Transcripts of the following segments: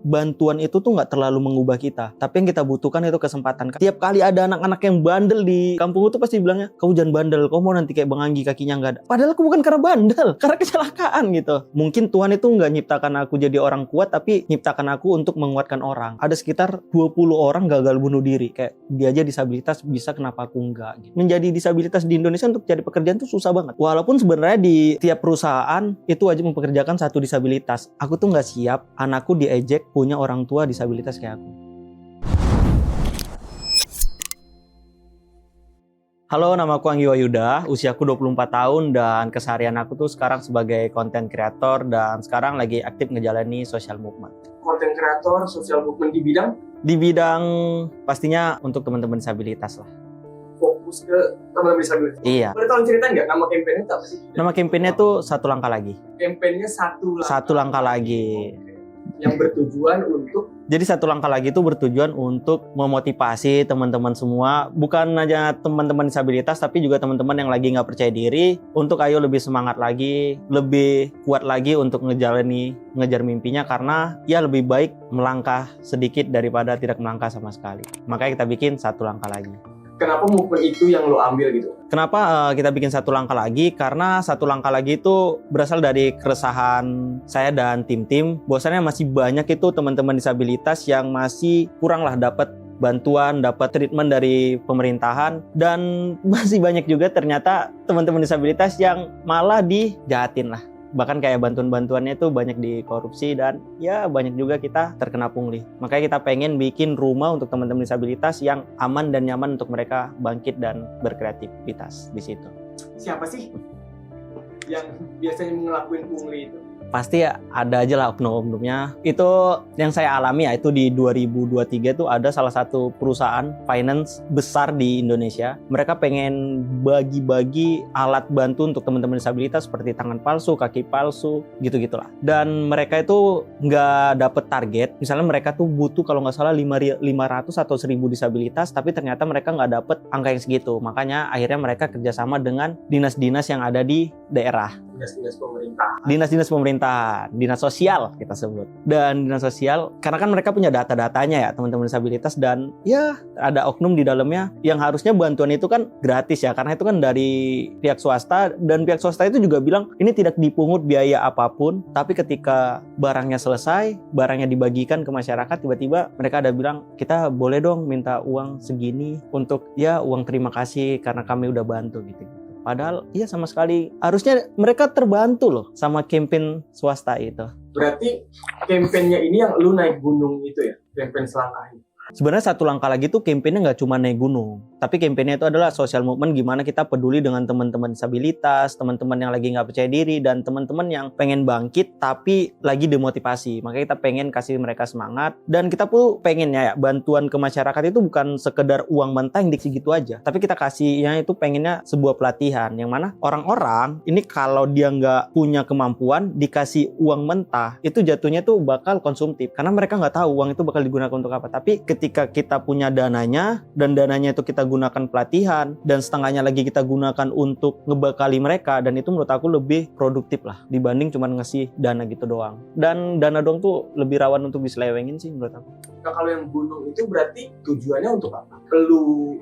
bantuan itu tuh nggak terlalu mengubah kita, tapi yang kita butuhkan itu kesempatan. Tiap kali ada anak-anak yang bandel di kampung itu pasti bilangnya, kamu jangan bandel, kamu mau nanti kayak Bang Anggi kakinya nggak ada. Padahal aku bukan karena bandel, karena kecelakaan gitu. Mungkin Tuhan itu nggak nyiptakan aku jadi orang kuat, tapi nyiptakan aku untuk menguatkan orang. Ada sekitar 20 orang gagal bunuh diri, kayak dia aja disabilitas bisa, kenapa aku enggak gitu. Menjadi disabilitas di Indonesia untuk cari pekerjaan tuh susah banget. Walaupun sebenarnya di tiap perusahaan itu wajib mempekerjakan satu disabilitas. Aku tuh nggak siap anakku diejek punya orang tua disabilitas kayak aku. Halo, nama aku Anggi Wayuda, usiaku 24 tahun dan keseharian aku tuh sekarang sebagai content creator dan sekarang lagi aktif ngejalani social movement. Content creator, social movement di bidang? Di bidang pastinya untuk teman-teman disabilitas lah. Fokus ke teman-teman disabilitas? Iya. Boleh tolong ceritain nggak nama kampanye itu apa sih? Nama kampanye tuh Satu Langkah Lagi. Kampanye Satu Langkah Lagi. Yang bertujuan untuk? Jadi Satu Langkah Lagi itu bertujuan untuk memotivasi teman-teman semua, bukan hanya teman-teman disabilitas, tapi juga teman-teman yang lagi nggak percaya diri, untuk ayo lebih semangat lagi, lebih kuat lagi untuk ngejar mimpinya, karena ya lebih baik melangkah sedikit daripada tidak melangkah sama sekali. Makanya kita bikin Satu Langkah Lagi. Kenapa movement itu yang lo ambil gitu? Kenapa kita bikin Satu Langkah Lagi? Karena Satu Langkah Lagi itu berasal dari keresahan saya dan tim-tim. Bahwasannya masih banyak itu teman-teman disabilitas yang masih kurang lah dapat bantuan, dapat treatment dari pemerintahan. Dan masih banyak juga ternyata teman-teman disabilitas yang malah dijahatin lah. Bahkan kayak bantuan-bantuannya itu banyak dikorupsi dan ya banyak juga kita terkena pungli. Makanya kita pengen bikin rumah untuk teman-teman disabilitas yang aman dan nyaman untuk mereka bangkit dan berkreativitas di situ. Siapa sih yang biasanya ngelakuin pungli itu? Pasti ada aja lah oknum-oknumnya. Itu yang saya alami ya, itu di 2023 tuh ada salah satu perusahaan finance besar di Indonesia. Mereka pengen bagi-bagi alat bantu untuk teman-teman disabilitas seperti tangan palsu, kaki palsu, gitu-gitulah. Dan mereka itu nggak dapet target. Misalnya mereka tuh butuh kalau nggak salah 500 atau 1000 disabilitas, tapi ternyata mereka nggak dapet angka yang segitu. Makanya akhirnya mereka kerjasama dengan dinas-dinas yang ada di daerah. Dinas-dinas pemerintah, dinas sosial kita sebut. Dan dinas sosial, karena kan mereka punya data-datanya ya teman-teman disabilitas, dan ya ada oknum di dalamnya yang harusnya bantuan itu kan gratis ya, karena itu kan dari pihak swasta, dan pihak swasta itu juga bilang ini tidak dipungut biaya apapun, tapi ketika barangnya selesai, barangnya dibagikan ke masyarakat, tiba-tiba mereka ada bilang, kita boleh dong minta uang segini untuk ya uang terima kasih karena kami udah bantu gitu. Padahal iya sama sekali harusnya mereka terbantu loh sama kampanye swasta itu. Berarti kampanye ini yang lu naik gunung itu ya, kampanye selangkah ini? Sebenarnya Satu Langkah Lagi tuh kampanye nggak cuma naik gunung, tapi kampanye itu adalah social movement, gimana kita peduli dengan teman-teman disabilitas, teman-teman yang lagi nggak percaya diri, dan teman-teman yang pengen bangkit tapi lagi demotivasi. Makanya kita pengen kasih mereka semangat, dan kita pun pengen ya bantuan ke masyarakat itu bukan sekedar uang mentah yang dikasih gitu aja, tapi kita kasihnya itu pengennya sebuah pelatihan, yang mana orang-orang ini kalau dia nggak punya kemampuan dikasih uang mentah, itu jatuhnya tuh bakal konsumtif, karena mereka nggak tahu uang itu bakal digunakan untuk apa. Tapi ketika kita punya dananya, dan dananya itu kita gunakan pelatihan, dan setengahnya lagi kita gunakan untuk ngebekali mereka, dan itu menurut aku lebih produktif lah dibanding cuma ngasih dana gitu doang. Dan dana doang tuh lebih rawan untuk diselewengin sih menurut aku. Nah, kalau yang gunung itu berarti tujuannya untuk apa? Lu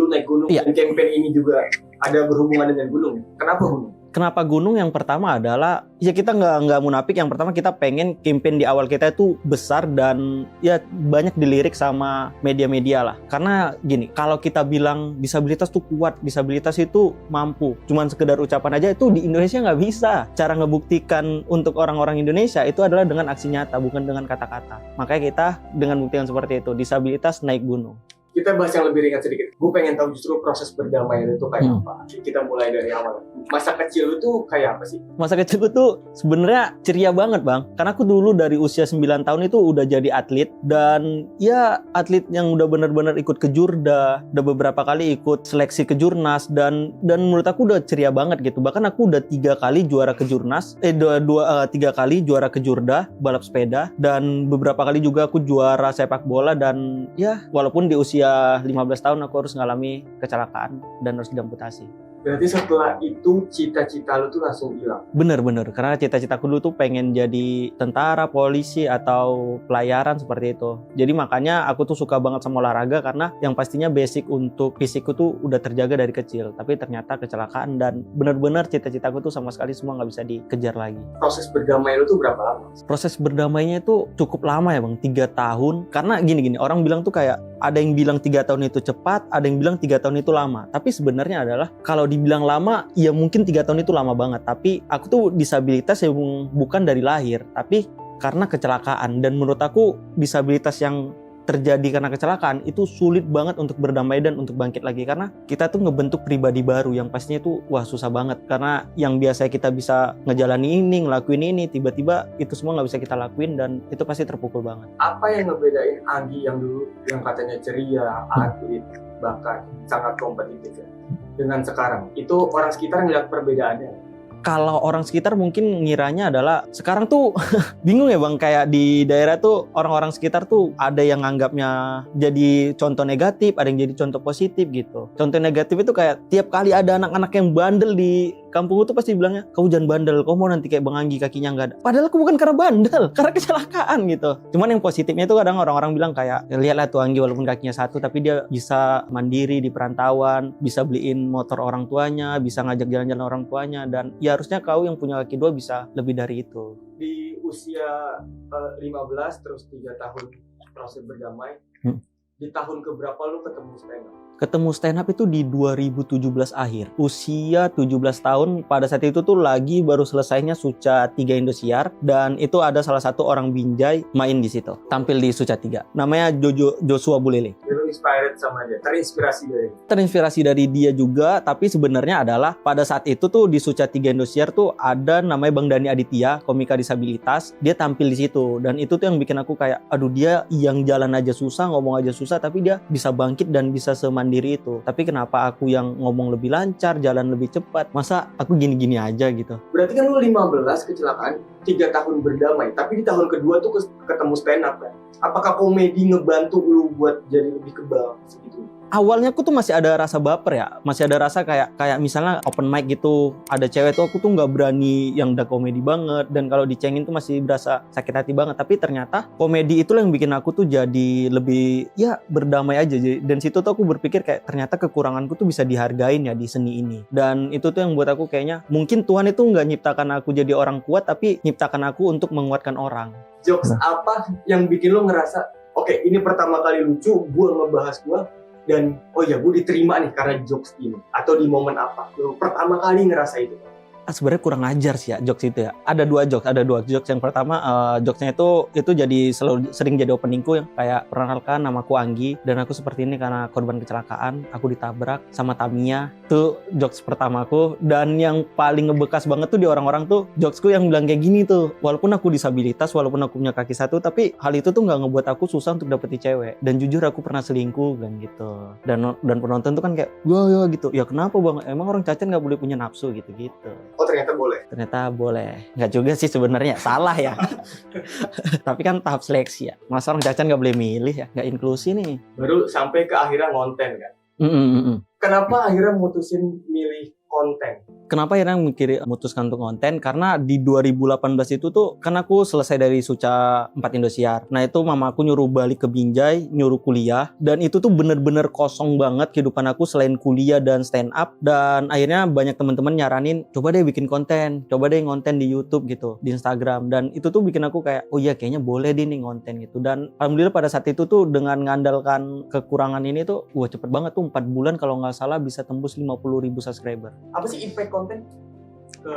naik gunung, iya. Dan kampanye ini juga ada berhubungan dengan gunung. Kenapa gunung? Kenapa gunung? Yang pertama adalah ya kita nggak munafik. Yang pertama kita pengen kampanye di awal kita itu besar dan ya banyak dilirik sama media-media lah. Karena gini, kalau kita bilang disabilitas tuh kuat, disabilitas itu mampu, cuman sekedar ucapan aja itu di Indonesia nggak bisa. Cara ngebuktikan untuk orang-orang Indonesia itu adalah dengan aksi nyata, bukan dengan kata-kata. Makanya kita dengan bukti yang seperti itu, disabilitas naik gunung. Kita bahas yang lebih ringan sedikit. Gue pengen tahu justru proses berdamaian itu kayak apa. Kita mulai dari awal. Masa kecil lu tuh kayak apa sih? Masa kecil gue tuh sebenarnya ceria banget bang. Karena aku dulu dari usia 9 tahun itu udah jadi atlet. Dan ya atlet yang udah benar-benar ikut ke Jurda. Udah beberapa kali ikut seleksi ke Jurnas. Dan menurut aku udah ceria banget gitu. Bahkan aku udah 3 kali juara ke Jurnas. 3 kali juara ke Jurda balap sepeda. Dan beberapa kali juga aku juara sepak bola. Dan ya walaupun di usia 15 tahun aku harus ngalami kecelakaan dan harus diamputasi. Berarti setelah itu cita-cita lu tuh langsung hilang. Bener-bener, karena cita-citaku dulu tuh pengen jadi tentara, polisi, atau pelayaran seperti itu. Jadi makanya aku tuh suka banget sama olahraga karena yang pastinya basic untuk fisikku tuh udah terjaga dari kecil. Tapi ternyata kecelakaan dan bener-bener cita-citaku tuh sama sekali semua nggak bisa dikejar lagi. Proses berdamai lu tuh berapa lama? Proses berdamainya itu cukup lama ya Bang, 3 tahun. Karena gini-gini, orang bilang tuh kayak ada yang bilang 3 tahun itu cepat, ada yang bilang 3 tahun itu lama. Tapi sebenarnya adalah kalau dibilang lama, ya mungkin 3 tahun itu lama banget. Tapi aku tuh disabilitas yang bukan dari lahir, tapi karena kecelakaan. Dan menurut aku disabilitas yang terjadi karena kecelakaan itu sulit banget untuk berdamai dan untuk bangkit lagi. Karena kita tuh ngebentuk pribadi baru yang pastinya tuh wah susah banget. Karena yang biasanya kita bisa ngejalani ini, ngelakuin ini, tiba-tiba itu semua nggak bisa kita lakuin dan itu pasti terpukul banget. Apa yang ngebedain Agi yang dulu yang katanya ceria, atlet, bahkan sangat kompetitif ya, dengan sekarang? Itu orang sekitar ngeliat perbedaannya. Kalau orang sekitar mungkin ngiranya adalah sekarang tuh bingung ya Bang, kayak di daerah tuh orang-orang sekitar tuh ada yang nganggapnya jadi contoh negatif, ada yang jadi contoh positif gitu. Contoh negatif itu kayak tiap kali ada anak-anak yang bandel di kampung tuh pasti bilangnya, "Kau jangan bandel, kau mau nanti kayak Bang Anggi kakinya nggak ada." Padahal aku bukan karena bandel, karena kecelakaan gitu. Cuman yang positifnya itu kadang orang-orang bilang kayak, "Lihatlah tuh Anggi walaupun kakinya satu tapi dia bisa mandiri di perantauan, bisa beliin motor orang tuanya, bisa ngajak jalan-jalan orang tuanya, dan ya harusnya kau yang punya kaki 2 bisa lebih dari itu." Di usia 15 terus 3 tahun proses berdamai, di tahun keberapa lu ketemu stand up? Ketemu stand up itu di 2017 akhir. Usia 17 tahun, pada saat itu tuh lagi baru selesainya Suca 3 Indosiar, dan itu ada salah satu orang Binjai main di situ, tampil di Suca 3. Namanya Joshua Bulele. Lu inspired sama dia, terinspirasi dari dia? Terinspirasi dari dia juga, tapi sebenarnya adalah pada saat itu tuh di Suca 3 Indosiar tuh ada namanya Bang Dani Aditya, komika disabilitas. Dia tampil di situ dan itu tuh yang bikin aku kayak, aduh dia yang jalan aja susah, ngomong aja susah, tapi dia bisa bangkit dan bisa semandiri itu. Tapi kenapa aku yang ngomong lebih lancar, jalan lebih cepat, masa aku gini-gini aja gitu. Berarti kan lu 15 kecelakaan, 3 tahun berdamai, tapi di tahun kedua tuh ketemu stand up kan? Apakah komedi ngebantu lu buat jadi lebih kebal segitu? Awalnya aku tuh masih ada rasa baper ya, masih ada rasa kayak misalnya open mic gitu, ada cewek tuh aku tuh nggak berani yang udah komedi banget, dan kalau dicengin tuh masih berasa sakit hati banget. Tapi ternyata komedi itu yang bikin aku tuh jadi lebih ya berdamai aja. Dan situ tuh aku berpikir kayak ternyata kekuranganku tuh bisa dihargain ya di seni ini. Dan itu tuh yang buat aku kayaknya mungkin Tuhan itu nggak nyiptakan aku jadi orang kuat, tapi nyiptakan aku untuk menguatkan orang. Jokes apa yang bikin lo ngerasa, oke, ini pertama kali lucu, gue ngebahas gue, dan oh ya gue diterima nih karena jokes ini, atau di momen apa lo pertama kali ngerasa itu? Sebenarnya kurang ajar sih ya jokes itu ya. Ada dua jokes. Yang pertama jokesnya itu jadi sering jadi openingku yang kayak, "Perkenalkan, namaku Anggi dan aku seperti ini karena korban kecelakaan, aku ditabrak sama Tamiya." Itu jokes pertamaku, dan yang paling ngebekas banget tuh di orang-orang tuh jokesku yang bilang kayak gini tuh, walaupun aku disabilitas, walaupun aku punya kaki satu, tapi hal itu tuh nggak ngebuat aku susah untuk dapetin cewek, dan jujur aku pernah selingkuh kan gitu. Dan penonton tuh kan kayak, ya gitu, ya kenapa Bang, emang orang cacat nggak boleh punya nafsu gitu. Oh ternyata boleh? Ternyata boleh. Nggak juga sih sebenarnya, salah ya. Tapi kan tahap seleksi ya. Masa orang cacat nggak boleh milih ya, nggak inklusi nih. Baru sampai ke akhirnya ngonten kan? Kenapa akhirnya mutusin milih konten? Kenapa akhirnya memutuskan untuk konten? Karena di 2018 itu tuh kan aku selesai dari Suca 4 Indosiar. Nah itu mamaku nyuruh balik ke Binjai, nyuruh kuliah, dan itu tuh bener-bener kosong banget kehidupan aku selain kuliah dan stand up. Dan akhirnya banyak teman-teman nyaranin, coba deh bikin konten, coba deh ngonten di YouTube gitu, di Instagram. Dan itu tuh bikin aku kayak, oh iya kayaknya boleh deh nih ngonten gitu. Dan alhamdulillah pada saat itu tuh dengan ngandalkan kekurangan ini tuh, wah cepet banget tuh 4 bulan kalau nggak salah bisa tembus 50.000 subscriber. Apa sih impact konten ke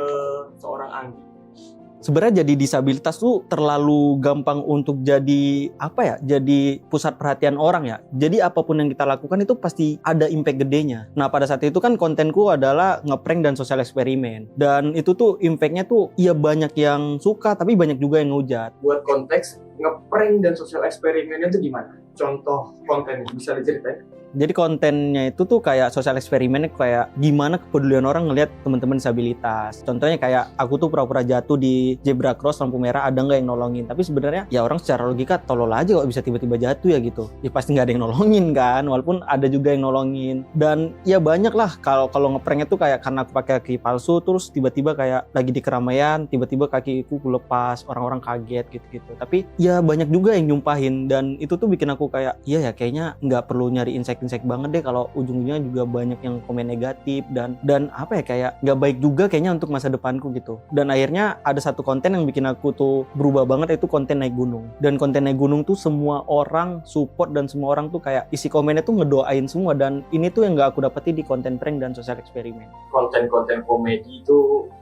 seorang Anggi? Sebenarnya jadi disabilitas tuh terlalu gampang untuk jadi jadi pusat perhatian orang ya. Jadi apapun yang kita lakukan itu pasti ada impact gedenya. Nah pada saat itu kan kontenku adalah ngeprank dan sosial eksperimen, dan itu tuh impactnya tuh ya banyak yang suka tapi banyak juga yang ngehujat. Buat konteks ngeprank dan sosial eksperimennya itu gimana? Contoh kontennya bisa diceritain? Jadi kontennya itu tuh kayak sosial eksperimen, kayak gimana kepedulian orang ngelihat teman-teman disabilitas. Contohnya kayak aku tuh pura-pura jatuh di zebra cross lampu merah, ada nggak yang nolongin? Tapi sebenarnya ya orang secara logika tolol aja kok bisa tiba-tiba jatuh ya gitu. Ya pasti nggak ada yang nolongin kan, walaupun ada juga yang nolongin. Dan ya banyak lah kalau ngepranknya tuh kayak karena aku pakai kaki palsu, terus tiba-tiba kayak lagi di keramaian, tiba-tiba kakiku lepas, orang-orang kaget gitu-gitu. Tapi ya banyak juga yang nyumpahin, dan itu tuh bikin aku kayak iya ya kayaknya nggak perlu nyari insight banget deh kalau ujung-ujungnya juga banyak yang komen negatif dan apa ya, kayak nggak baik juga kayaknya untuk masa depanku gitu. Dan akhirnya ada satu konten yang bikin aku tuh berubah banget, itu konten naik gunung. Dan konten naik gunung tuh semua orang support dan semua orang tuh kayak isi komennya tuh ngedoain semua, dan ini tuh yang nggak aku dapeti di konten prank dan sosial eksperimen. Konten-konten komedi itu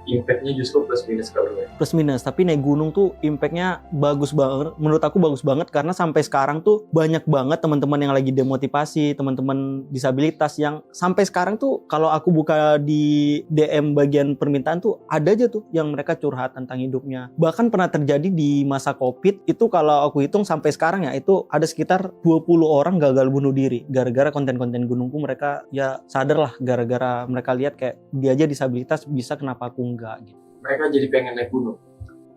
impact-nya justru plus minus kalau gue. Plus minus, tapi naik gunung tuh impact-nya bagus banget, menurut aku bagus banget, karena sampai sekarang tuh banyak banget teman-teman yang lagi demotivasi, teman-teman disabilitas yang sampai sekarang tuh kalau aku buka di DM bagian permintaan tuh ada aja tuh yang mereka curhat tentang hidupnya. Bahkan pernah terjadi di masa Covid itu, kalau aku hitung sampai sekarang ya itu ada sekitar 20 orang gagal bunuh diri gara-gara konten-konten gunungku. Mereka ya sadar lah, gara-gara mereka lihat kayak dia aja disabilitas bisa, kenapa aku enggak gitu. Mereka jadi pengen naik gunung.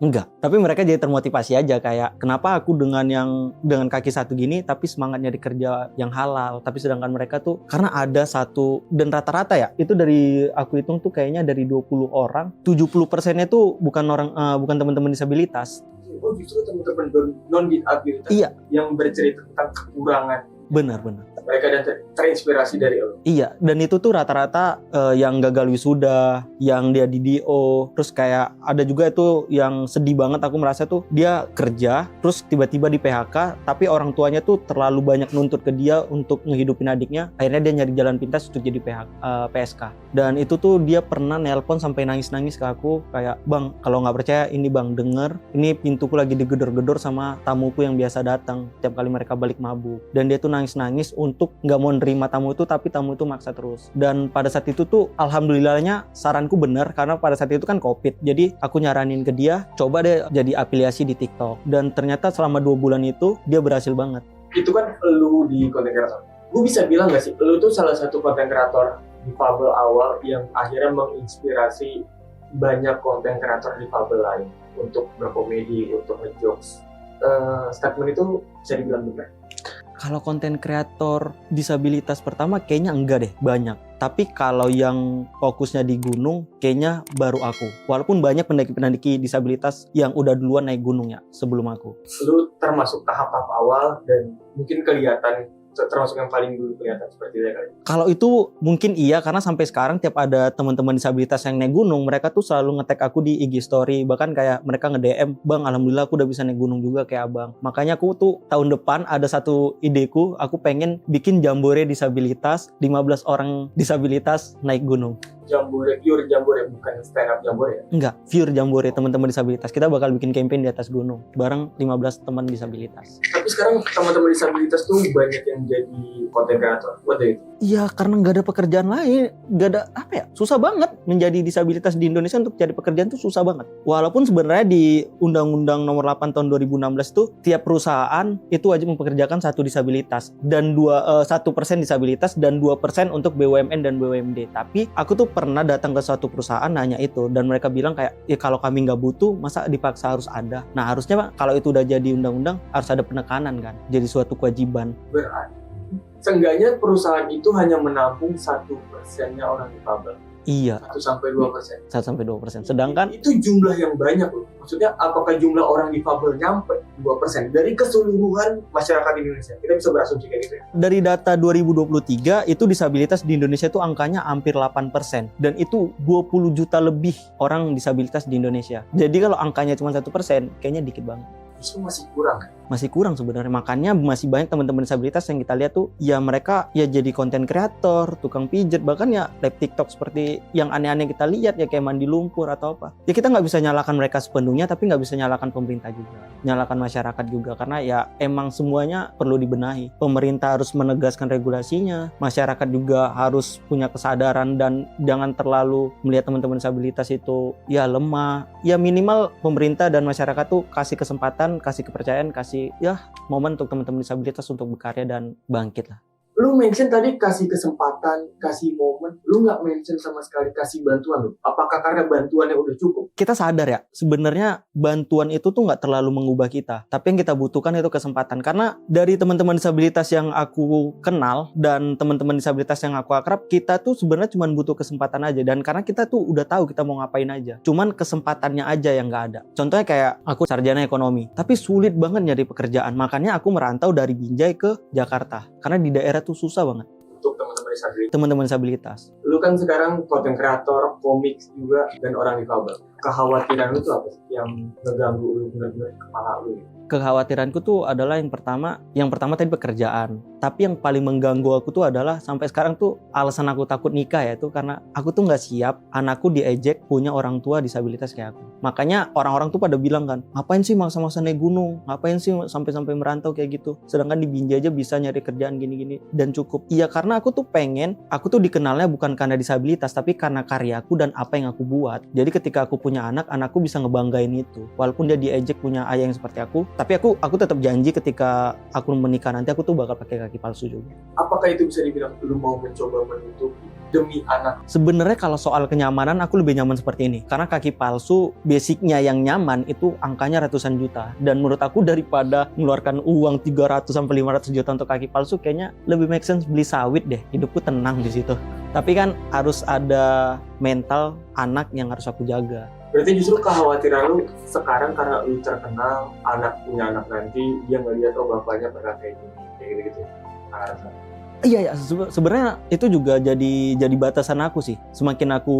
Enggak, tapi mereka jadi termotivasi aja, kayak kenapa aku dengan kaki satu gini tapi semangatnya di kerja yang halal, tapi sedangkan mereka tuh karena ada satu, dan rata-rata ya itu dari aku hitung tuh kayaknya dari 20 orang 70%-nya tuh bukan teman-teman disabilitas. Oh justru teman-teman non disabilitas Iya, yang bercerita tentang kekurangan. benar. Mereka dan terinspirasi dari lo. Iya, dan itu tuh rata-rata yang gagal wisuda, yang dia di DO, terus kayak ada juga itu yang sedih banget, aku merasa tuh dia kerja, terus tiba-tiba di PHK, tapi orang tuanya tuh terlalu banyak nuntut ke dia untuk ngehidupin adiknya, akhirnya dia nyari jalan pintas untuk jadi PSK. Dan itu tuh dia pernah nelpon sampai nangis-nangis ke aku, kayak bang kalau nggak percaya ini bang, denger, ini pintuku lagi digedor-gedor sama tamuku yang biasa datang tiap kali mereka balik mabuk, dan dia tuh nangis-nangis untuk nggak mau nerima tamu itu, tapi tamu itu maksa terus. Dan pada saat itu tuh alhamdulillahnya saranku bener, karena pada saat itu kan Covid, jadi aku nyaranin ke dia coba deh jadi afiliasi di TikTok, dan ternyata selama 2 bulan itu dia berhasil banget. Itu kan lu di konten kreator. Gue bisa bilang nggak sih, lu tuh salah satu konten kreator difabel awal yang akhirnya menginspirasi banyak konten kreator difabel lain untuk berkomedi, untuk ngejokes. Statement itu bisa dibilang benar. Kalau konten kreator disabilitas pertama kayaknya enggak deh, banyak. Tapi kalau yang fokusnya di gunung kayaknya baru aku. Walaupun banyak pendaki-pendaki disabilitas yang udah duluan naik gunung ya sebelum aku. Lu termasuk tahap-tahap awal dan mungkin kelihatan termasuk yang paling dulu kelihatan seperti itu kali. Kalau itu mungkin iya, karena sampai sekarang tiap ada teman-teman disabilitas yang naik gunung, mereka tuh selalu nge-tag aku di IG story, bahkan kayak mereka nge-DM, "Bang, alhamdulillah aku udah bisa naik gunung juga kayak Abang." Makanya aku tuh tahun depan ada satu ideku, aku pengen bikin jambore disabilitas, 15 orang disabilitas naik gunung. Jambore, pure jambore, bukan stand up jambore ya? Enggak, pure jambore teman-teman disabilitas. Kita bakal bikin campaign di atas gunung bareng 15 teman disabilitas. Tapi sekarang teman-teman disabilitas tuh banyak yang jadi konten kreator. What do you think? Iya, karena nggak ada pekerjaan lain, nggak ada apa ya, susah banget menjadi disabilitas di Indonesia. Untuk cari pekerjaan tuh susah banget. Walaupun sebenarnya di Undang-Undang Nomor 8 tahun 2016 tuh tiap perusahaan itu wajib mempekerjakan 1 disabilitas dan 1% disabilitas dan 2% untuk BUMN dan BUMD. Tapi aku tuh pernah datang ke suatu perusahaan nanya itu, dan mereka bilang kayak, ya kalau kami nggak butuh, masa dipaksa harus ada. Nah harusnya Pak, kalau itu udah jadi undang-undang harus ada penekanan kan, jadi suatu kewajiban. Berarti seenggaknya perusahaan itu hanya menampung 1%-nya orang difabel. Iya, 1-2%. 1-2%. Sedangkan itu jumlah yang banyak loh. Maksudnya apakah jumlah orang difabel nyampe 2% dari keseluruhan masyarakat Indonesia? Kita bisa berasumsi kayak gitu ya. dari data 2023 itu disabilitas di Indonesia itu angkanya hampir 8%, dan itu 20 juta lebih orang disabilitas di Indonesia. Jadi kalau angkanya cuma 1%, kayaknya dikit banget. Justru masih kurang. Masih kurang sebenarnya, makanya masih banyak teman-teman disabilitas yang kita lihat tuh ya mereka ya jadi konten kreator, tukang pijet, bahkan ya live TikTok seperti yang aneh-aneh kita lihat ya, kayak mandi lumpur atau apa. Ya kita nggak bisa nyalakan mereka sepenuhnya, tapi nggak bisa nyalakan pemerintah juga, nyalakan masyarakat juga, karena ya emang semuanya perlu dibenahi. Pemerintah harus menegaskan regulasinya, masyarakat juga harus punya kesadaran dan jangan terlalu melihat teman-teman disabilitas itu ya lemah. Ya minimal pemerintah dan masyarakat tuh kasih kesempatan, kasih kepercayaan, kasih ya momen untuk teman-teman disabilitas untuk berkarya dan bangkit lah. Lu mention tadi kasih kesempatan, kasih momen, lu nggak mention sama sekali kasih bantuan lu. Apakah karena bantuannya udah cukup? Kita sadar ya, sebenarnya bantuan itu tuh nggak terlalu mengubah kita. Tapi yang kita butuhkan itu kesempatan. Karena dari teman-teman disabilitas yang aku kenal dan teman-teman disabilitas yang aku akrab, kita tuh sebenarnya cuma butuh kesempatan aja. Dan karena kita tuh udah tahu kita mau ngapain aja. Cuman kesempatannya aja yang nggak ada. Contohnya kayak aku sarjana ekonomi, tapi sulit banget nyari pekerjaan. Makanya aku merantau dari Binjai ke Jakarta. Karena di daerah tuh susah banget. Untuk teman-teman Teman-teman disabilitas. lu kan sekarang konten kreator, komik juga, dan orang difabel. Kekhawatiran lu tuh apa sih yang ngeganggu lu benar-benar di kepala lu? Kekhawatiranku tuh adalah yang pertama tadi pekerjaan. Tapi yang paling mengganggu aku tuh adalah sampai sekarang tuh alasan aku takut nikah ya tuh karena aku tuh nggak siap anakku diejek punya orang tua disabilitas kayak aku. Makanya orang-orang tuh pada bilang kan, ngapain sih maksa-maksa naik gunung? Ngapain sih sampai-sampai merantau kayak gitu? Sedangkan di Binjai aja bisa nyari kerjaan gini-gini dan cukup. Iya karena aku tuh aku tuh dikenalnya bukan karena disabilitas tapi karena karyaku dan apa yang aku buat. Jadi ketika aku punya anak, anakku bisa ngebanggain itu. Walaupun dia diejek punya ayah yang seperti aku, tapi aku tetap janji ketika aku menikah nanti aku tuh bakal pakai kaki palsu juga. Apakah itu bisa dibilang lu mau mencoba menutupi demi anak? Sebenarnya kalau soal kenyamanan aku lebih nyaman seperti ini. Karena kaki palsu basicnya yang nyaman itu angkanya ratusan juta. Dan menurut aku daripada mengeluarkan uang 300 sampai 500 juta untuk kaki palsu kayaknya lebih make sense beli sawit deh. Hidupku tenang di situ. Tapi kan harus ada mental anak yang harus aku jaga. Berarti justru kekhawatiran lu sekarang karena lu terkenal, punya anak nanti, dia ngeliat bapaknya pernah kayak gitu. Iya, sebenarnya itu juga jadi batasan aku sih. Semakin aku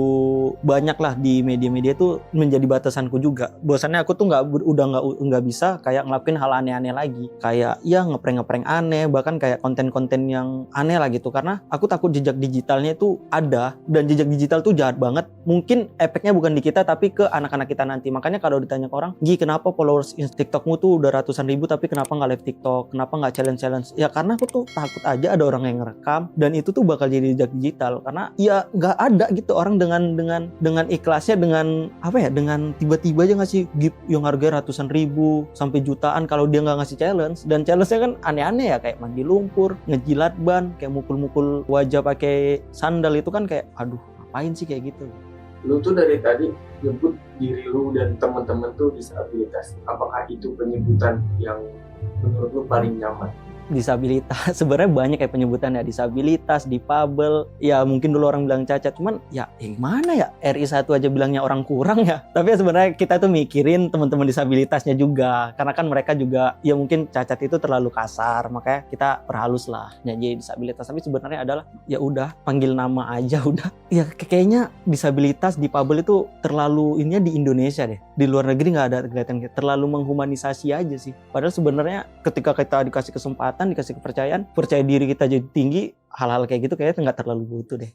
banyak lah di media-media itu menjadi batasanku juga. Bosannya aku tuh nggak bisa kayak ngelakuin hal aneh-aneh lagi. Kayak ya ngeprank aneh, bahkan kayak konten-konten yang aneh lah gitu. Karena aku takut jejak digitalnya itu ada dan jejak digital tuh jahat banget. Mungkin efeknya bukan di kita tapi ke anak-anak kita nanti. Makanya kalau ditanya ke orang, "Gi, kenapa followers TikTokmu tuh udah ratusan ribu tapi kenapa nggak live TikTok? Kenapa nggak challenge?" Ya karena aku tuh takut aja ada orang yang ngerekam dan itu tuh bakal jadi jejak digital karena ya nggak ada gitu orang dengan ikhlasnya dengan tiba-tiba aja ngasih gift yang harga ratusan ribu sampai jutaan kalau dia nggak ngasih challenge. Dan challenge-nya kan aneh-aneh ya kayak mandi lumpur, ngejilat ban, kayak mukul-mukul wajah pakai sandal. Itu kan kayak aduh ngapain sih kayak gitu. Lu tuh dari tadi nyebut diri lu dan teman-teman tuh disabilitas. Apakah itu penyebutan yang menurut lu paling nyaman? Disabilitas sebenarnya banyak kayak penyebutan ya, disabilitas, difabel, ya mungkin dulu orang bilang cacat, cuman ya gimana ya, RI 1 aja bilangnya orang kurang ya. Tapi ya sebenarnya kita tuh mikirin teman-teman disabilitasnya juga, karena kan mereka juga ya mungkin cacat itu terlalu kasar, makanya kita perhalus lah nyanyi disabilitas. Tapi sebenarnya adalah ya udah panggil nama aja udah. Ya kayaknya disabilitas, difabel itu terlalu ininya di Indonesia deh, di luar negeri nggak ada kelihatan, terlalu menghumanisasi aja sih. Padahal sebenarnya ketika kita dikasih kesempatan, dikasih kepercayaan, percaya diri kita jadi tinggi, hal-hal kayak gitu kayaknya nggak terlalu butuh deh.